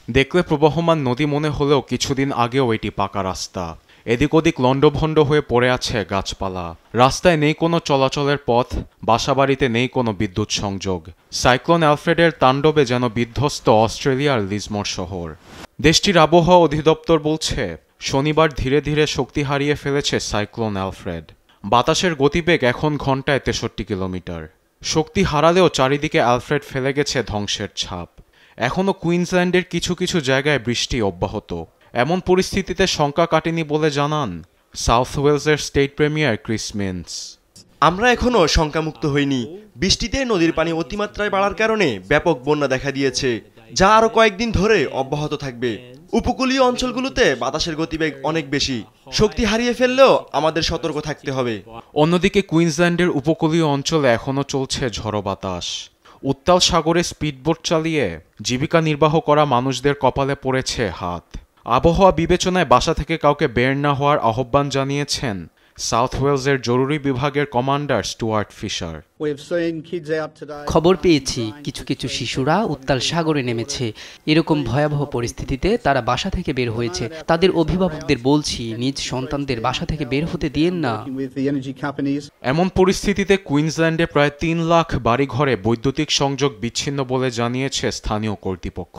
দেখলে প্রবহমান নদী মনে হলেও কিছুদিন আগেও এটি পাকা রাস্তা। এদিক ওদিক লণ্ডভণ্ড হয়ে পড়ে আছে গাছপালা। রাস্তায় নেই কোনো চলাচলের পথ, বাসাবাড়িতে নেই কোনো বিদ্যুৎ সংযোগ। সাইক্লোন অ্যালফ্রেডের তাণ্ডবে যেন বিধ্বস্ত অস্ট্রেলিয়ার লিজমোর শহর। দেশটির আবহাওয়া অধিদপ্তর বলছে, শনিবার ধীরে ধীরে শক্তি হারিয়ে ফেলেছে সাইক্লোন অ্যালফ্রেড। বাতাসের গতিবেগ এখন ঘন্টায় 63 কিলোমিটার। শক্তি হারালেও চারিদিকে অ্যালফ্রেড ফেলে গেছে ধ্বংসের ছাপ। এখনও কুইন্সল্যান্ডের কিছু কিছু জায়গায় বৃষ্টি অব্যাহত। এমন পরিস্থিতিতে শঙ্কা কাটেনি বলে জানান সাউথ ওয়েলসের স্টেট প্রিমিয়ার ক্রিস মিন্স। আমরা এখনও শঙ্কামুক্ত হইনি। বৃষ্টিতে নদীর পানি অতিমাত্রায় বাড়ার কারণে ব্যাপক বন্যা দেখা দিয়েছে, যা আরও কয়েকদিন ধরে অব্যাহত থাকবে। উপকূলীয় অঞ্চলগুলোতে বাতাসের গতিবেগ অনেক বেশি। শক্তি হারিয়ে ফেললেও আমাদের সতর্ক থাকতে হবে। অন্যদিকে কুইন্সল্যান্ডের উপকূলীয় অঞ্চলে এখনও চলছে ঝড়ো বাতাস। উত্তাল সাগরে স্পিডবোট চালিয়ে জীবিকা নির্বাহ করা মানুষদের কপালে পড়েছে হাত। আবহাওয়া বিবেচনায় বাসা থেকে কাউকে বের না হওয়ার আহ্বান জানিয়েছেন সাউথ ওয়েলসের জরুরি বিভাগের কমান্ডার স্টুয়ার্ট ফিশার। খবর পেয়েছি কিছু কিছু শিশুরা উত্তাল সাগরে নেমেছে। এরকম ভয়াবহ পরিস্থিতিতে তারা বাসা থেকে বের হয়েছে। তাদের অভিভাবকদের বলছি, নিজ সন্তানদের বাসা থেকে বের হতে দিয়েন না। এমন পরিস্থিতিতে কুইন্সল্যান্ডে প্রায় 3 লাখ বাড়িঘরে বৈদ্যুতিক সংযোগ বিচ্ছিন্ন বলে জানিয়েছে স্থানীয় কর্তৃপক্ষ।